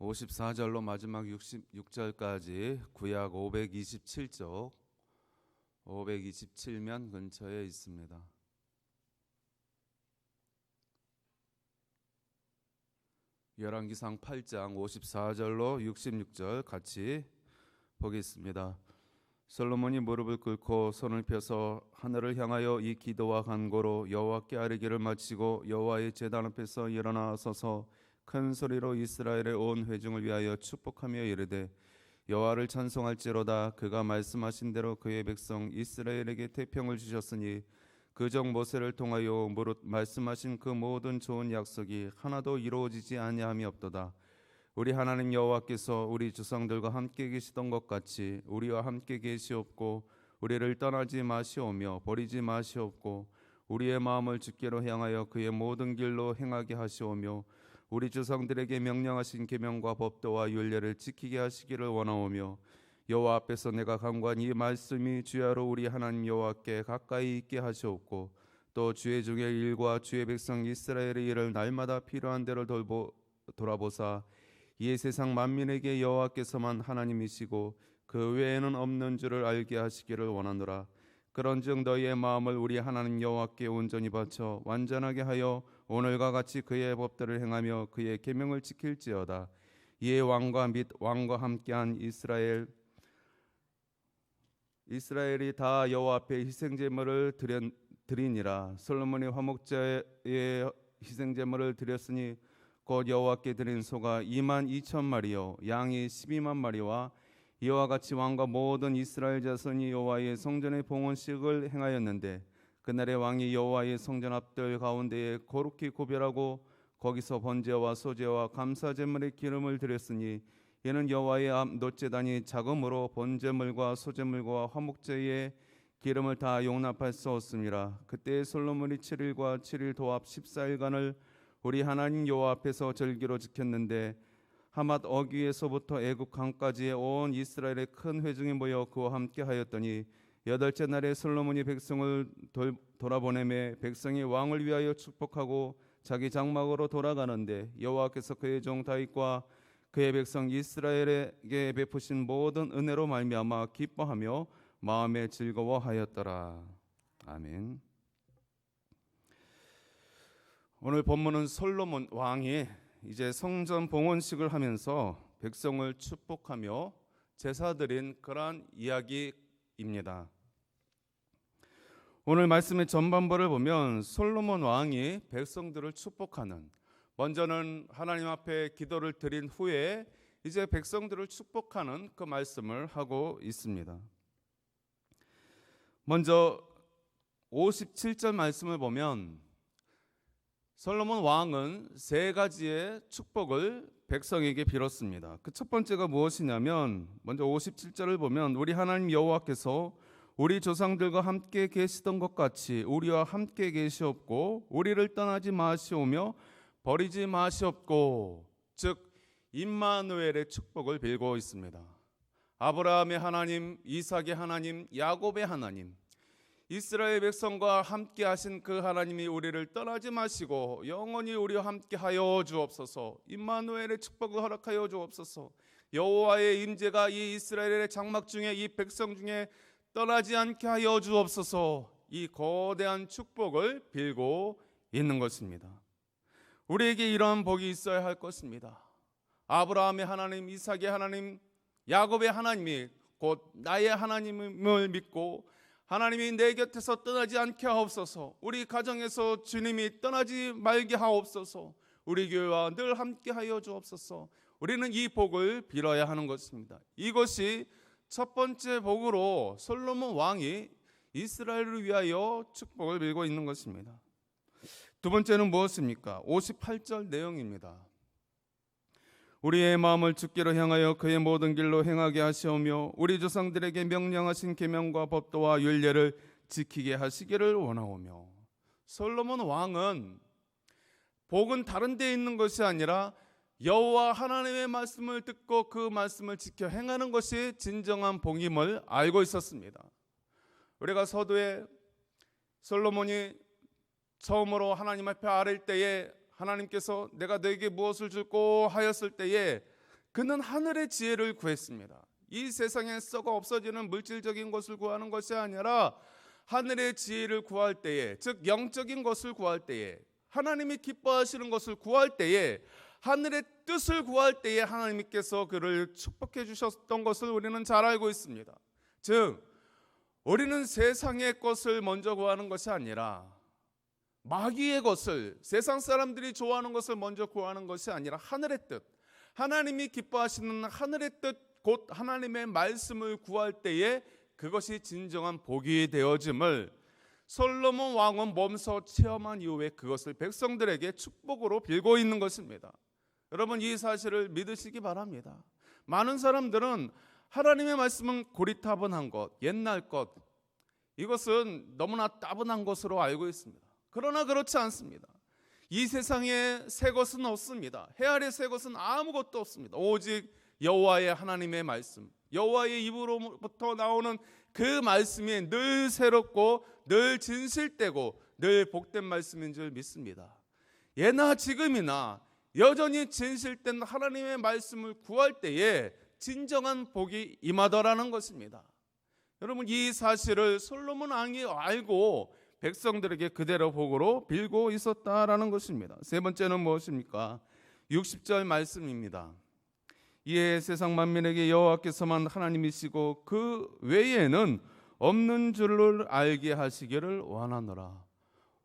54절로 마지막 66절까지 구약 527쪽 527면 근처에 있습니다. 열왕기상 8장 54절로 66절 같이 보겠습니다. 솔로몬이 무릎을 꿇고 손을 펴서 하늘을 향하여 이 기도와 간구로 여호와께 아뢰기를 마치고 여호와의 제단 앞에서 일어나 서서 큰 소리로 이스라엘의 온 회중을 위하여 축복하며 이르되 여호와를 찬송할지로다. 그가 말씀하신 대로 그의 백성 이스라엘에게 태평을 주셨으니 그 종 모세를 통하여 무릇 말씀하신 그 모든 좋은 약속이 하나도 이루어지지 아니함이 없도다. 우리 하나님 여호와께서 우리 주상들과 함께 계시던 것 같이 우리와 함께 계시옵고 우리를 떠나지 마시오며 버리지 마시옵고 우리의 마음을 주께로 향하여 그의 모든 길로 행하게 하시오며 우리 주상들에게 명령하신 계명과 법도와 율례를 지키게 하시기를 원하오며 여호와 앞에서 내가 간구한 이 말씀이 주야로 우리 하나님 여호와께 가까이 있게 하시옵고 또 주의 중의 일과 주의 백성 이스라엘의 일을 날마다 필요한 대로 돌아보사 이 세상 만민에게 여호와께서만 하나님이시고 그 외에는 없는 줄을 알게 하시기를 원하노라. 그런즉 너희의 마음을 우리 하나님 여호와께 온전히 바쳐 완전하게 하여 오늘과 같이 그의 법들을 행하며 그의 계명을 지킬지어다. 이에 왕과 및 왕과 함께한 이스라엘이 다 여호와 앞에 희생제물을 드리니라. 솔로몬이 화목제의 희생제물을 드렸으니 곧 여호와께 드린 소가 22,000마리요 양이 12,000마리와 이와 같이 왕과 모든 이스라엘 자손이 여호와의 성전의 봉헌식을 행하였는데 그날의 왕이 여호와의 성전 앞들 가운데에 거룩히 구별하고 거기서 번제와 소제와 감사제물의 기름을 드렸으니 이는 여호와의 앞 놋제단이 작음으로 번제물과 소제물과 화목제의 기름을 다 용납할 수 없음이라. 그때 솔로몬이 7일과 7일 도합 14일간을 우리 하나님 여호와 앞에서 절기로 지켰는데 하맛 어귀에서부터 애굽 강까지의 온 이스라엘의 큰 회중이 모여 그와 함께 하였더니 여덟째 날에 솔로몬이 백성을 돌아보내매 백성이 왕을 위하여 축복하고 자기 장막으로 돌아가는데 여호와께서 그의 종 다윗과 그의 백성 이스라엘에게 베푸신 모든 은혜로 말미암아 기뻐하며 마음에 즐거워하였더라. 아멘. 오늘 본문은 솔로몬 왕이 이제 성전 봉헌식을 하면서 백성을 축복하며 제사 드린 그러한 이야기입니다. 오늘 말씀의 전반부를 보면 솔로몬 왕이 백성들을 축복하는, 먼저는 하나님 앞에 기도를 드린 후에 이제 백성들을 축복하는 그 말씀을 하고 있습니다. 먼저 57절 말씀을 보면 솔로몬 왕은 세 가지의 축복을 백성에게 빌었습니다. 그 첫 번째가 무엇이냐면 먼저 57절을 보면 우리 하나님 여호와께서 우리 조상들과 함께 계시던 것 같이 우리와 함께 계시옵고 우리를 떠나지 마시오며 버리지 마시옵고, 즉 임마누엘의 축복을 빌고 있습니다. 아브라함의 하나님, 이삭의 하나님, 야곱의 하나님, 이스라엘 백성과 함께 하신 그 하나님이 우리를 떠나지 마시고 영원히 우리와 함께 하여 주옵소서. 임마누엘의 축복을 허락하여 주옵소서. 여호와의 임재가 이 이스라엘의 장막 중에 이 백성 중에 떠나지 않게 하여 주옵소서. 이 거대한 축복을 빌고 있는 것입니다. 우리에게 이러한 복이 있어야 할 것입니다. 아브라함의 하나님, 이삭의 하나님, 야곱의 하나님이 곧 나의 하나님을 믿고 하나님이 내 곁에서 떠나지 않게 하옵소서. 우리 가정에서 주님이 떠나지 말게 하옵소서. 우리 교회와 늘 함께 하여 주옵소서. 우리는 이 복을 빌어야 하는 것입니다. 이것이 첫 번째 복으로 솔로몬 왕이 이스라엘을 위하여 축복을 빌고 있는 것입니다. 두 번째는 무엇입니까? 58절 내용입니다. 우리의 마음을 주께로 향하여 그의 모든 길로 행하게 하시오며 우리 조상들에게 명령하신 계명과 법도와 율례를 지키게 하시기를 원하오며. 솔로몬 왕은 복은 다른 데 있는 것이 아니라 여호와 하나님의 말씀을 듣고 그 말씀을 지켜 행하는 것이 진정한 복임을 알고 있었습니다. 우리가 서두에 솔로몬이 처음으로 하나님 앞에 아뢰일 때에 하나님께서 내가 너에게 무엇을 줄고 하였을 때에 그는 하늘의 지혜를 구했습니다. 이 세상에 썩어 없어지는 물질적인 것을 구하는 것이 아니라 하늘의 지혜를 구할 때에, 즉 영적인 것을 구할 때에, 하나님이 기뻐하시는 것을 구할 때에, 하늘의 뜻을 구할 때에 하나님께서 그를 축복해 주셨던 것을 우리는 잘 알고 있습니다. 즉 우리는 세상의 것을 먼저 구하는 것이 아니라 마귀의 것을, 세상 사람들이 좋아하는 것을 먼저 구하는 것이 아니라 하늘의 뜻, 하나님이 기뻐하시는 하늘의 뜻, 곧 하나님의 말씀을 구할 때에 그것이 진정한 복이 되어짐을 솔로몬 왕은 몸소 체험한 이후에 그것을 백성들에게 축복으로 빌고 있는 것입니다. 여러분, 이 사실을 믿으시기 바랍니다. 많은 사람들은 하나님의 말씀은 고리타분한 것, 옛날 것, 이것은 너무나 따분한 것으로 알고 있습니다. 그러나 그렇지 않습니다. 이 세상에 새 것은 없습니다. 해 아래 새 것은 아무것도 없습니다. 오직 여호와의 하나님의 말씀, 여호와의 입으로부터 나오는 그 말씀이 늘 새롭고 늘 진실되고 늘 복된 말씀인 줄 믿습니다. 예나 지금이나 여전히 진실된 하나님의 말씀을 구할 때에 진정한 복이 임하더라는 것입니다. 여러분, 이 사실을 솔로몬 왕이 알고 백성들에게 그대로 복으로 빌고 있었다라는 것입니다. 세 번째는 무엇입니까? 60절 말씀입니다. 이에 세상 만민에게 여호와께서만 하나님이시고 그 외에는 없는 줄을 알게 하시기를 원하노라.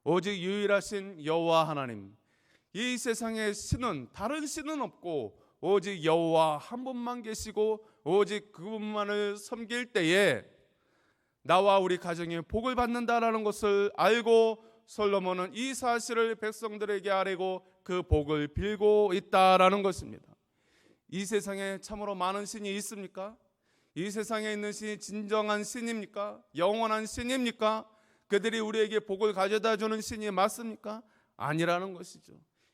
오직 유일하신 여호와 하나님, 이 세상에 신은, 다른 신은 없고 오직 여호와 한 분만 계시고 오직 그분만을 섬길 때에 나와 우리 가정이 복을 받는다라는 것을 알고 솔로몬은 이 사실을 백성들에게 아뢰고 그 복을 빌고 있다라는 것입니다. 이 세상에 참으로 많은 신이 있습니까? 이 세상에 있는 신이 진정한 신입니까? 영원한 신입니까? 그들이 우리에게 복을 가져다 주는 신이 맞습니까? 아니라는 것이죠.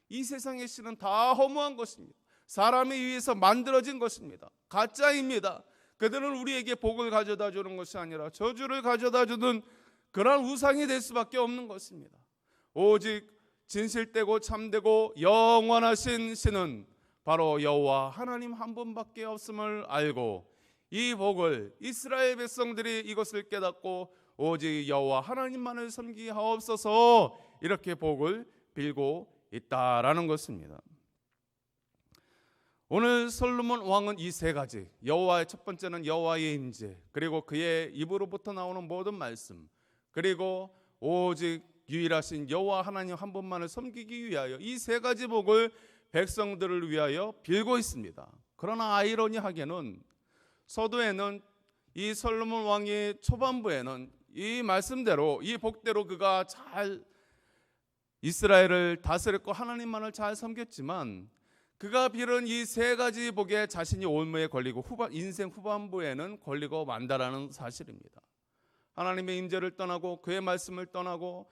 이 세상의 신은 다 허무한 것입니다. 사람에 의해서 만들어진 것입니다. 가짜입니다. 그들은 우리에게 복을 가져다 주는 것이 아니라 저주를 가져다 주는 그런 우상이 될 수밖에 없는 것입니다. 오직 진실되고 참되고 영원하신 신은 바로 여호와 하나님 한 분밖에 없음을 알고 이 복을 이스라엘 백성들이 이것을 깨닫고 오직 여호와 하나님만을 섬기하옵소서 이렇게 복을 빌고 있다라는 것입니다. 오늘 솔로몬 왕은 이 세 가지, 여호와의 첫 번째는 여호와의 임재, 그리고 그의 입으로부터 나오는 모든 말씀, 그리고 오직 유일하신 여호와 하나님 한 분만을 섬기기 위하여 이 세 가지 복을 백성들을 위하여 빌고 있습니다. 그러나 아이러니하게는 서두에는 이 솔로몬 왕이 초반부에는 이 말씀대로 이 복대로 그가 잘 이스라엘을 다스렸고 하나님만을 잘 섬겼지만 그가 빌은 이 세 가지 복에 자신이 올무에 걸리고 인생 후반부에는 걸리고 만다라는 사실입니다. 하나님의 임재를 떠나고 그의 말씀을 떠나고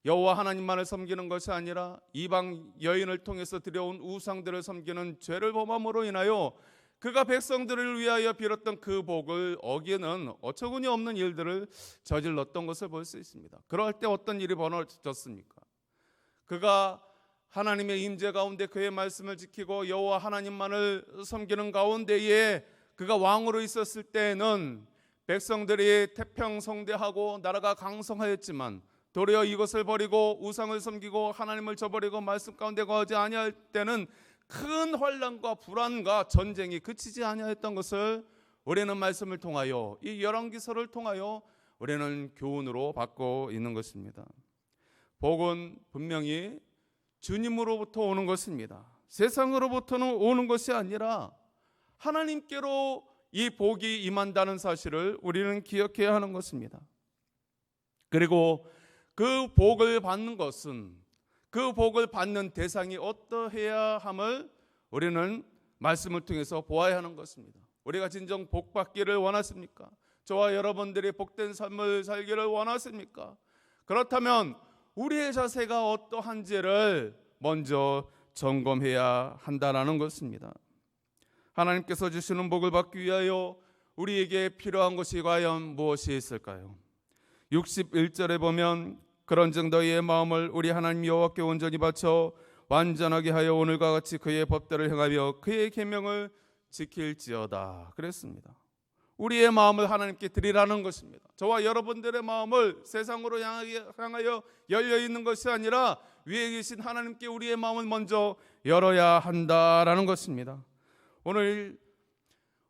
여호와 하나님만을 섬기는 것이 아니라 이방 여인을 통해서 들여온 우상들을 섬기는 죄를 범함으로 인하여 그가 백성들을 위하여 빌었던 그 복을 어기는 어처구니 없는 일들을 저질렀던 것을 볼 수 있습니다. 그럴 때 어떤 일이 벌어졌습니까? 그가 하나님의 임재 가운데 그의 말씀을 지키고 여호와 하나님만을 섬기는 가운데에 그가 왕으로 있었을 때에는 백성들이 태평성대하고 나라가 강성하였지만 도리어 이것을 버리고 우상을 섬기고 하나님을 저버리고 말씀 가운데 거하지 아니할 때는 큰 환난과 불안과 전쟁이 그치지 아니하였던 것을 우리는 말씀을 통하여 이 열왕기서를 통하여 우리는 교훈으로 받고 있는 것입니다. 복은 분명히 주님으로부터 오는 것입니다. 세상으로부터는 오는 것이 아니라 하나님께로 이 복이 임한다는 사실을 우리는 기억해야 하는 것입니다. 그리고 그 복을 받는 것은 그 복을 받는 대상이 어떠해야 함을 우리는 말씀을 통해서 보아야 하는 것입니다. 우리가 진정 복 받기를 원하십니까? 저와 여러분들이 복된 삶을 살기를 원하십니까? 그렇다면 우리의 자세가 어떠한지를 먼저 점검해야 한다는 것입니다. 하나님께서 주시는 복을 받기 위하여 우리에게 필요한 것이 과연 무엇이 있을까요? 61절에 보면 그런즉 너희의 마음을 우리 하나님 여호와께 온전히 바쳐 완전하게 하여 오늘과 같이 그의 법대로 행하며 그의 계명을 지킬지어다 그랬습니다. 우리의 마음을 하나님께 드리라는 것입니다. 저와 여러분들의 마음을 세상으로 향하여 열려 있는 것이 아니라 위에 계신 하나님께 우리의 마음을 먼저 열어야 한다라는 것입니다. 오늘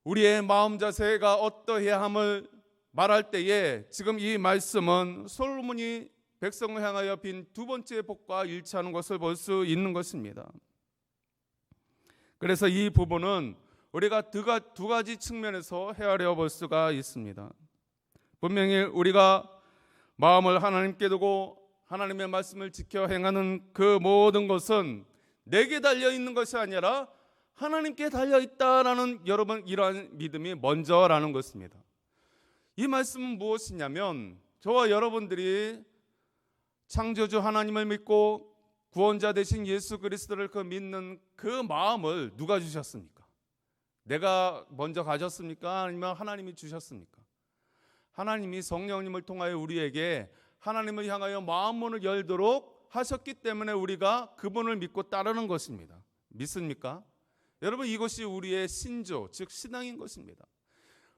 우리의 마음 자세가 어떠해야 함을 말할 때에 지금 이 말씀은 솔로몬이 백성을 향하여 빈 두 번째 복과 일치하는 것을 볼 수 있는 것입니다. 그래서 이 부분은 우리가 두 가지 측면에서 헤아려 볼 수가 있습니다. 분명히 우리가 마음을 하나님께 두고 하나님의 말씀을 지켜 행하는 그 모든 것은 내게 달려 있는 것이 아니라 하나님께 달려 있다라는 여러분 이러한 믿음이 먼저라는 것입니다. 이 말씀은 무엇이냐면 저와 여러분들이 창조주 하나님을 믿고 구원자 되신 예수 그리스도를 믿는 그 마음을 누가 주셨습니까? 내가 먼저 가졌습니까? 아니면 하나님이 주셨습니까? 하나님이 성령님을 통하여 우리에게 하나님을 향하여 마음문을 열도록 하셨기 때문에 우리가 그분을 믿고 따르는 것입니다. 믿습니까? 여러분 이것이 우리의 신조 즉 신앙인 것입니다.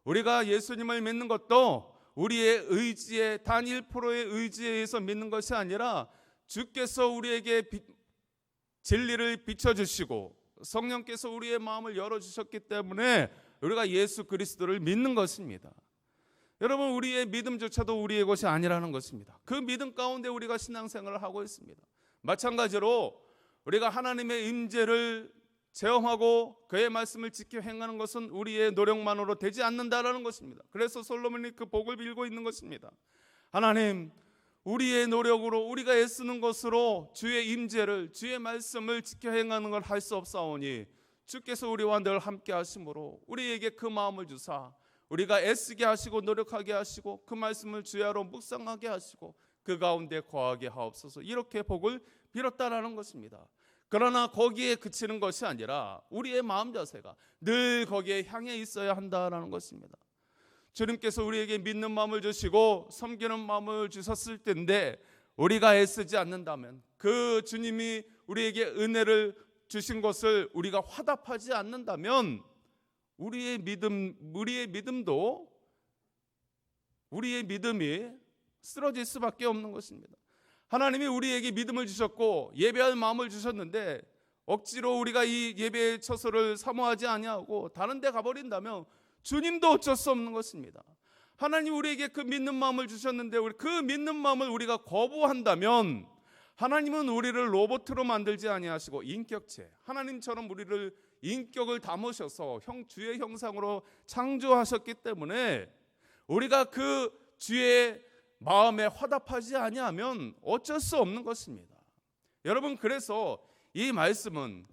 우리가 예수님을 믿는 것도 우리의 의지에 단 1%의 의지에 의해서 믿는 것이 아니라 주께서 우리에게 진리를 비춰주시고 성령께서 우리의 마음을 열어주셨기 때문에 우리가 예수 그리스도를 믿는 것입니다. 여러분 우리의 믿음조차도 우리의 것이 아니라는 것입니다. 그 믿음 가운데 우리가 신앙생활을 하고 있습니다. 마찬가지로 우리가 하나님의 임재를 체험하고 그의 말씀을 지켜 행하는 것은 우리의 노력만으로 되지 않는다라는 것입니다. 그래서 솔로몬이 그 복을 빌고 있는 것입니다. 하나님 우리의 노력으로 우리가 애쓰는 것으로 주의 임재를 주의 말씀을 지켜 행하는 걸 할 수 없사오니 주께서 우리와 늘 함께 하심으로 우리에게 그 마음을 주사 우리가 애쓰게 하시고 노력하게 하시고 그 말씀을 주야로 묵상하게 하시고 그 가운데 거하게 하옵소서 이렇게 복을 빌었다라는 것입니다. 그러나 거기에 그치는 것이 아니라 우리의 마음 자세가 늘 거기에 향해 있어야 한다라는 것입니다. 주님께서 우리에게 믿는 마음을 주시고 섬기는 마음을 주셨을 텐데 우리가 애쓰지 않는다면 그 주님이 우리에게 은혜를 주신 것을 우리가 화답하지 않는다면 우리의 믿음이 쓰러질 수밖에 없는 것입니다. 하나님이 우리에게 믿음을 주셨고 예배할 마음을 주셨는데 억지로 우리가 이 예배의 처소를 사모하지 아니하고 다른 데 가버린다면 주님도 어쩔 수 없는 것입니다. 하나님 우리에게 그 믿는 마음을 주셨는데 그 믿는 마음을 우리가 거부한다면 하나님은 우리를 로봇으로 만들지 아니하시고 인격체 하나님처럼 우리를 인격을 담으셔서 주의 형상으로 창조하셨기 때문에 우리가 그 주의 마음에 화답하지 아니하면 어쩔 수 없는 것입니다. 여러분 그래서 이 말씀은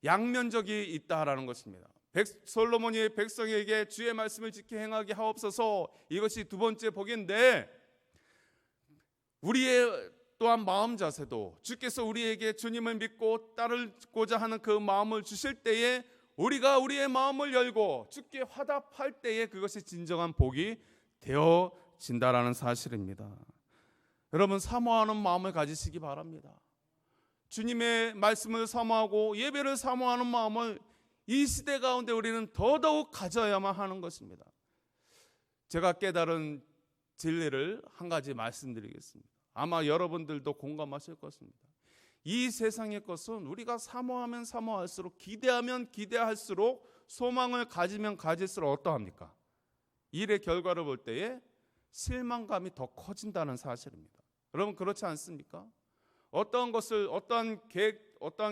양면적이 있다라는 것입니다. 솔로몬이 백성에게 주의 말씀을 지켜 행하게 하옵소서 이것이 두 번째 복인데 우리의 또한 마음 자세도 주께서 우리에게 주님을 믿고 따르고자 하는 그 마음을 주실 때에 우리가 우리의 마음을 열고 주께 화답할 때에 그것이 진정한 복이 되어진다라는 사실입니다. 여러분 사모하는 마음을 가지시기 바랍니다. 주님의 말씀을 사모하고 예배를 사모하는 마음을 이 시대 가운데 우리는 더더욱 가져야만 하는 것입니다. 제가 깨달은 진리를 한 가지 말씀드리겠습니다. 아마 여러분들도 공감하실 것입니다. 이 세상의 것은 우리가 사모하면 사모할수록 기대하면 기대할수록 소망을 가지면 가질수록 어떠합니까? 일의 결과를 볼 때에 실망감이 더 커진다는 사실입니다. 여러분 그렇지 않습니까? 어떠한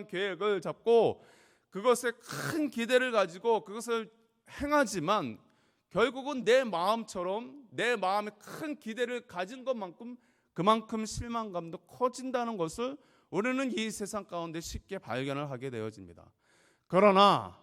계획을 잡고 그것에 큰 기대를 가지고 그것을 행하지만 결국은 내 마음처럼 내 마음에 큰 기대를 가진 것만큼 그만큼 실망감도 커진다는 것을 우리는 이 세상 가운데 쉽게 발견을 하게 되어집니다. 그러나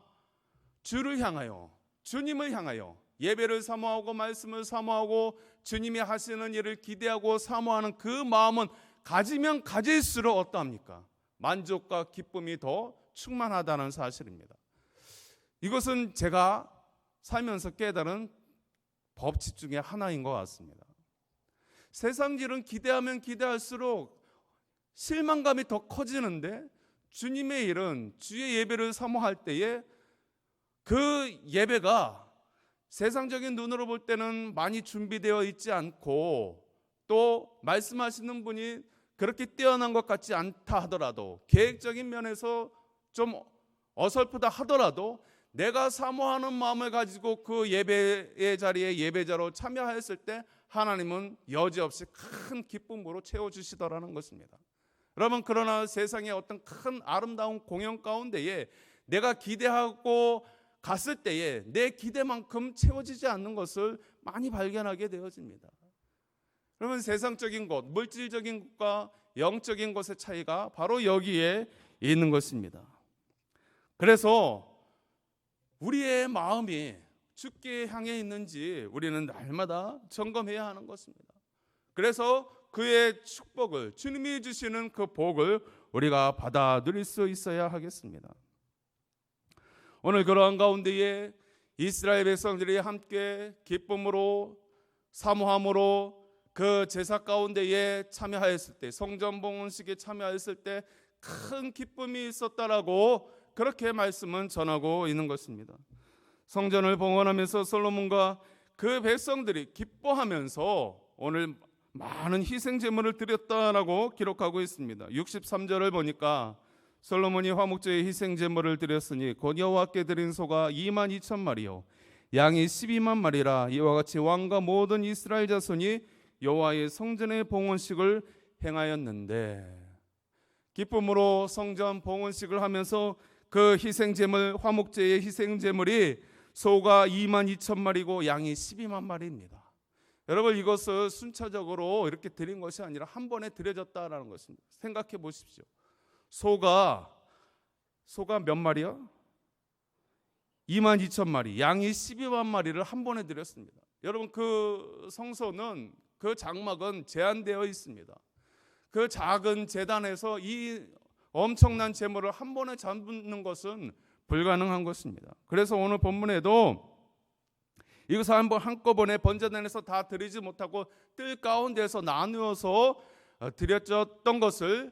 주를 향하여 주님을 향하여 예배를 사모하고 말씀을 사모하고 주님이 하시는 일을 기대하고 사모하는 그 마음은 가지면 가질수록 어떠합니까? 만족과 기쁨이 더 충만하다는 사실입니다. 이것은 제가 살면서 깨달은 법칙 중에 하나인 것 같습니다. 세상 일은 기대하면 기대할수록 실망감이 더 커지는데 주님의 일은 주의 예배를 사모할 때에 그 예배가 세상적인 눈으로 볼 때는 많이 준비되어 있지 않고 또 말씀하시는 분이 그렇게 뛰어난 것 같지 않다 하더라도 계획적인 면에서 좀 어설프다 하더라도 내가 사모하는 마음을 가지고 그 예배의 자리에 예배자로 참여하였을 때 하나님은 여지없이 큰 기쁨으로 채워주시더라는 것입니다. 여러분, 그러나 세상의 어떤 큰 아름다운 공연 가운데에 내가 기대하고 갔을 때에 내 기대만큼 채워지지 않는 것을 많이 발견하게 되어집니다. 그러면 세상적인 것, 물질적인 것과 영적인 것의 차이가 바로 여기에 있는 것입니다. 그래서 우리의 마음이 주께 향해 있는지 우리는 날마다 점검해야 하는 것입니다. 그래서 그의 축복을, 주님이 주시는 그 복을 우리가 받아 누릴 수 있어야 하겠습니다. 오늘 그러한 가운데에 이스라엘 백성들이 함께 기쁨으로 사모함으로 그 제사 가운데에 참여하였을 때, 성전 봉헌식에 참여하였을 때 큰 기쁨이 있었다라고 그렇게 말씀은 전하고 있는 것입니다. 성전을 봉헌하면서 솔로몬과 그 백성들이 기뻐하면서 오늘 많은 희생 제물을 드렸다라고 기록하고 있습니다. 63절을 보니까 솔로몬이 화목제의 희생 제물을 드렸으니 곧 여호와께 드린 소가 22,000마리요 양이 12만 마리라. 이와 같이 왕과 모든 이스라엘 자손이 여호와의 성전의 봉헌식을 행하였는데, 기쁨으로 성전 봉헌식을 하면서 그 희생 제물, 화목제의 희생 제물이 소가 22,000마리고 양이 12만 마리입니다. 여러분, 이것을 순차적으로 이렇게 드린 것이 아니라 한 번에 드려졌다라는 것입니다. 생각해 보십시오. 소가 몇 마리야? 22,000마리, 양이 12만 마리를 한 번에 드렸습니다. 여러분, 그 성소는, 그 장막은 제한되어 있습니다. 그 작은 제단에서 이 엄청난 제물을 한 번에 잡는 것은 불가능한 것입니다. 그래서 오늘 본문에도 이것을 한꺼번에 번제단에서 다 드리지 못하고 뜰 가운데서 나누어서 드렸던 것을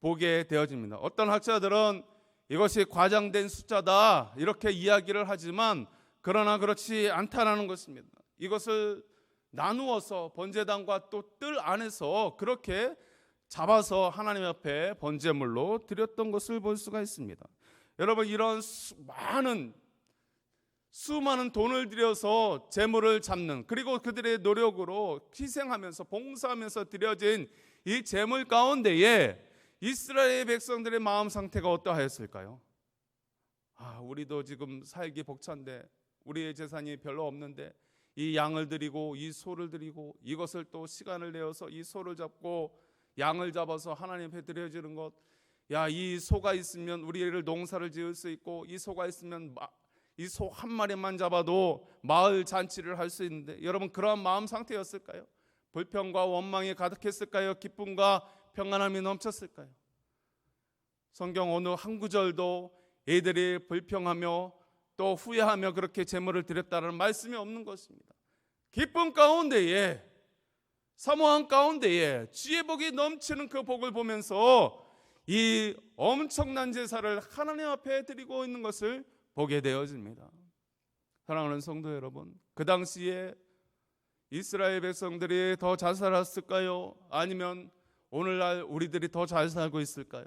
보게 되어집니다. 어떤 학자들은 이것이 과장된 숫자다 이렇게 이야기를 하지만, 그러나 그렇지 않다라는 것입니다. 이것을 나누어서 번제단과 또 뜰 안에서 그렇게 잡아서 하나님 앞에 번제물로 드렸던 것을 볼 수가 있습니다. 여러분, 이런 수많은 돈을 들여서 제물을 잡는, 그리고 그들의 노력으로 희생하면서 봉사하면서 드려진 이 제물 가운데에 이스라엘 백성들의 마음 상태가 어떠하였을까요? 우리도 지금 살기 벅찬데, 우리의 재산이 별로 없는데 이 양을 드리고 이 소를 드리고 이것을 또 시간을 내어서 이 소를 잡고 양을 잡아서 하나님 앞에 드려지는 것, 이 소가 있으면 우리를 농사를 지을 수 있고, 이 소가 있으면 이 소 한 마리만 잡아도 마을 잔치를 할 수 있는데, 여러분, 그러한 마음 상태였을까요? 불평과 원망이 가득했을까요? 기쁨과 평안함이 넘쳤을까요? 성경 어느 한 구절도 이들이 불평하며 또 후회하며 그렇게 제물을 드렸다는 말씀이 없는 것입니다. 기쁨 가운데에, 사모한 가운데에 주의 복이 넘치는 그 복을 보면서 이 엄청난 제사를 하나님 앞에 드리고 있는 것을 보게 되어집니다. 사랑하는 성도 여러분, 그 당시에 이스라엘 백성들이 더 잘 살았을까요? 아니면 오늘날 우리들이 더 잘 살고 있을까요?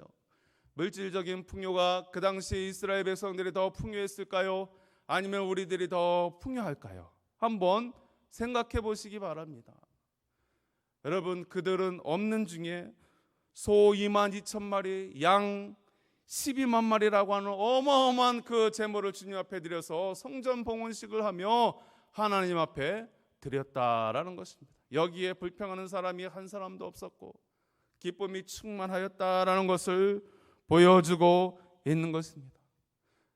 물질적인 풍요가 그 당시 이스라엘 백성들이 더 풍요했을까요? 아니면 우리들이 더 풍요할까요? 한번 생각해 보시기 바랍니다. 여러분, 그들은 없는 중에 소 22,000마리, 양 12만 마리라고 하는 어마어마한 그 제물을 주님 앞에 드려서 성전 봉헌식을 하며 하나님 앞에 드렸다라는 것입니다. 여기에 불평하는 사람이 한 사람도 없었고 기쁨이 충만하였다라는 것을 보여주고 있는 것입니다.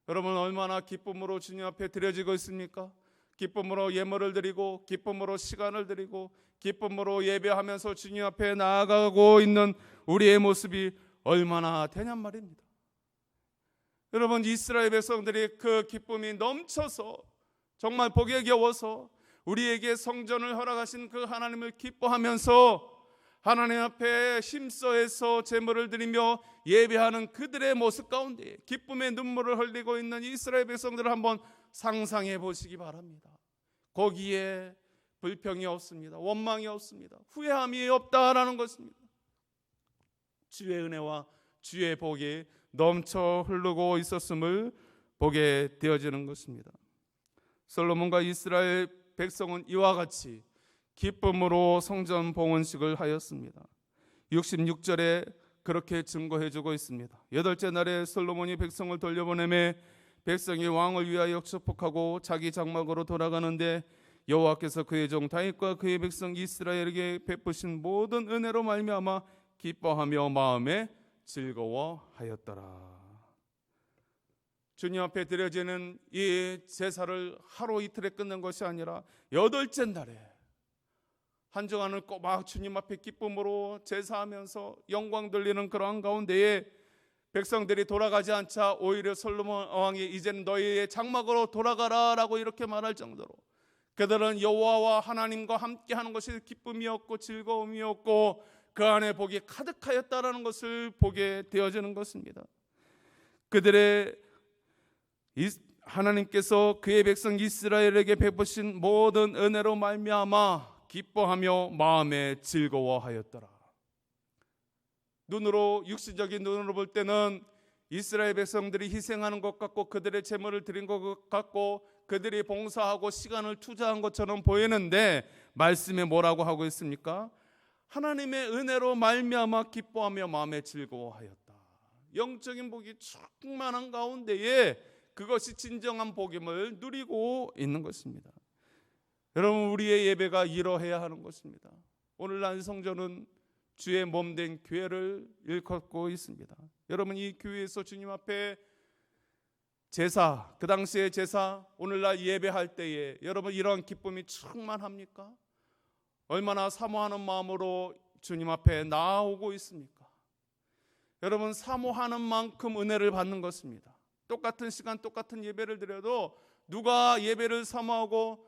여러분, 얼마나 기쁨으로 주님 앞에 드려지고 있습니까? 기쁨으로 예물을 드리고, 기쁨으로 시간을 드리고, 기쁨으로 예배하면서 주님 앞에 나아가고 있는 우리의 모습이 얼마나 되냔 말입니다. 여러분, 이스라엘 백성들이 그 기쁨이 넘쳐서 정말 복에 겨워서 우리에게 성전을 허락하신 그 하나님을 기뻐하면서 하나님 앞에 힘써해서 제물을 드리며 예배하는 그들의 모습 가운데 기쁨의 눈물을 흘리고 있는 이스라엘 백성들을 한번 상상해 보시기 바랍니다. 거기에 불평이 없습니다. 원망이 없습니다. 후회함이 없다라는 것입니다. 주의 은혜와 주의 복이 넘쳐 흐르고 있었음을 보게 되어지는 것입니다. 솔로몬과 이스라엘 백성은 이와 같이 기쁨으로 성전 봉헌식을 하였습니다. 66절에 그렇게 증거해주고 있습니다. 8째 날에 솔로몬이 백성을 돌려보내매 백성이 왕을 위하여 축복하고 자기 장막으로 돌아가는데 여호와께서 그의 종 다윗과 그의 백성 이스라엘에게 베푸신 모든 은혜로 말미암아 기뻐하며 마음에 즐거워하였더라. 주님 앞에 드려지는 이 제사를 하루 이틀에 끝낸 것이 아니라 8째 날에 한 주간을 꼬박 주님 앞에 기쁨으로 제사하면서 영광 돌리는 그러한 가운데에 백성들이 돌아가지 않자 오히려 솔로몬 왕이 이제는 너희의 장막으로 돌아가라 라고 이렇게 말할 정도로 그들은 여호와와 하나님과 함께하는 것이 기쁨이었고 즐거움이었고 그 안에 복이 가득하였다라는 것을 보게 되어지는 것입니다. 그들의 하나님께서 그의 백성 이스라엘에게 베푸신 모든 은혜로 말미암아 기뻐하며 마음에 즐거워하였더라. 눈으로 육신적인 눈으로 볼 때는 이스라엘 백성들이 희생하는 것 같고 그들의 제물을 드린 것 같고 그들이 봉사하고 시간을 투자한 것처럼 보이는데 말씀에 뭐라고 하고 있습니까? 하나님의 은혜로 말미암아 기뻐하며 마음에 즐거워하였다. 영적인 복이 충만한 가운데에 그것이 진정한 복임을 누리고 있는 것입니다. 여러분, 우리의 예배가 이러해야 하는 것입니다. 오늘날 성전은 주의 몸된 교회를 일컫고 있습니다. 여러분, 이 교회에서 주님 앞에 제사, 그 당시의 제사, 오늘날 예배할 때에 여러분 이러한 기쁨이 충만합니까? 얼마나 사모하는 마음으로 주님 앞에 나아오고 있습니까? 여러분, 사모하는 만큼 은혜를 받는 것입니다. 똑같은 시간 똑같은 예배를 드려도 누가 예배를 사모하고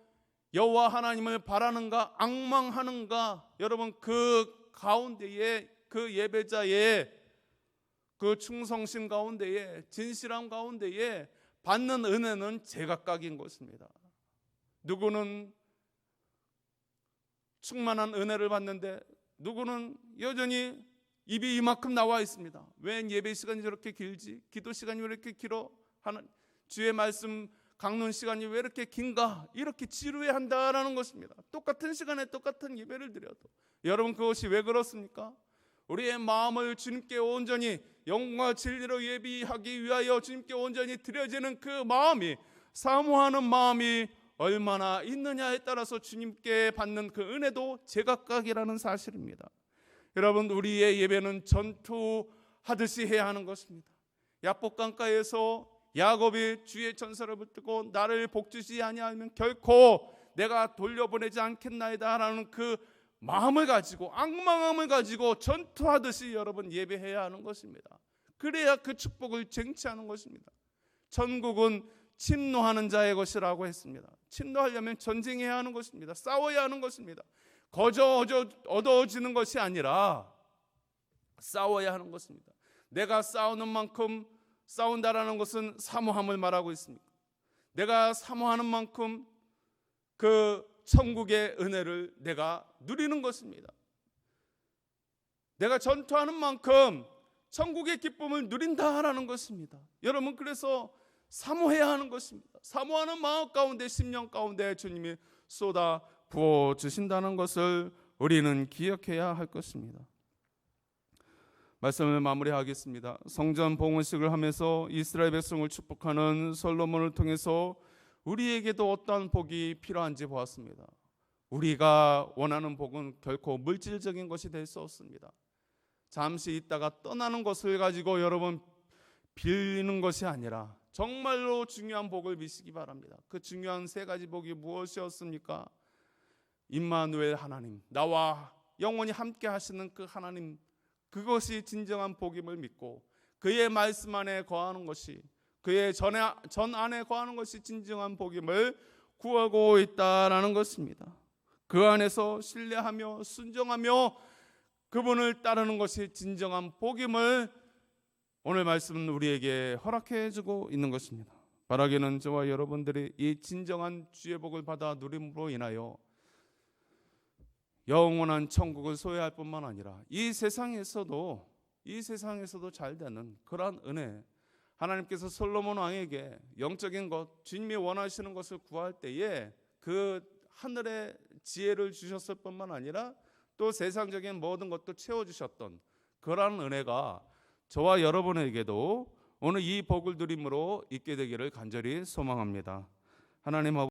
여호와 하나님을 바라는가 앙망하는가, 여러분 그 가운데에 그 예배자의 그 충성심 가운데에 진실함 가운데에 받는 은혜는 제각각인 것입니다. 누구는 충만한 은혜를 받는데 누구는 여전히 입이 이만큼 나와 있습니다. 왜 예배 시간이 저렇게 길지? 기도 시간이 왜 이렇게 길어? 하는 주의 말씀 강론 시간이 왜 이렇게 긴가? 이렇게 지루해한다라는 것입니다. 똑같은 시간에 똑같은 예배를 드려도 여러분 그것이 왜 그렇습니까? 우리의 마음을 주님께 온전히 영과 진리로 예비하기 위하여 주님께 온전히 드려지는 그 마음이, 사모하는 마음이 얼마나 있느냐에 따라서 주님께 받는 그 은혜도 제각각이라는 사실입니다. 여러분, 우리의 예배는 전투하듯이 해야 하는 것입니다. 야복강가에서 야곱이 주의 전설을 붙들고 나를 복주지 아니하면 결코 내가 돌려보내지 않겠나이다 라는 그 마음을 가지고, 악망함을 가지고 전투하듯이 여러분 예배해야 하는 것입니다. 그래야 그 축복을 쟁취하는 것입니다. 천국은 침노하는 자의 것이라고 했습니다. 침노하려면 전쟁해야 하는 것입니다. 싸워야 하는 것입니다. 거저 얻어지는 것이 아니라 싸워야 하는 것입니다. 내가 싸우는 만큼 싸운다라는 것은 사모함을 말하고 있습니다. 내가 사모하는 만큼 그 천국의 은혜를 내가 누리는 것입니다. 내가 전투하는 만큼 천국의 기쁨을 누린다라는 것입니다. 여러분, 그래서 사모해야 하는 것입니다. 사모하는 마음 가운데, 심령 가운데 주님이 쏟아 부어 주신다는 것을 우리는 기억해야 할 것입니다. 말씀을 마무리하겠습니다. 성전 봉헌식을 하면서 이스라엘 백성을 축복하는 솔로몬을 통해서 우리에게도 어떠한 복이 필요한지 보았습니다. 우리가 원하는 복은 결코 물질적인 것이 될 수 없습니다. 잠시 있다가 떠나는 것을 가지고 여러분 빌리는 것이 아니라 정말로 중요한 복을 비시기 바랍니다. 그 중요한 3가지 복이 무엇이었습니까? 임마누엘 하나님, 나와 영원히 함께 하시는 그 하나님, 그것이 진정한 복임을 믿고 그의 말씀 안에 거하는 것이, 그의 전 안에 거하는 것이 진정한 복임을 구하고 있다라는 것입니다. 그 안에서 신뢰하며 순종하며 그분을 따르는 것이 진정한 복임을 오늘 말씀은 우리에게 허락해 주고 있는 것입니다. 바라기는 저와 여러분들이 이 진정한 주의 복을 받아 누림으로 인하여 영원한 천국을 소유할 뿐만 아니라 이 세상에서도 잘 되는 그러한 은혜, 하나님께서 솔로몬 왕에게 영적인 것, 주님이 원하시는 것을 구할 때에 그 하늘의 지혜를 주셨을 뿐만 아니라 또 세상적인 모든 것도 채워주셨던 그러한 은혜가 저와 여러분에게도 오늘 이 복을 누림으로 있게 되기를 간절히 소망합니다. 하나님 아버지,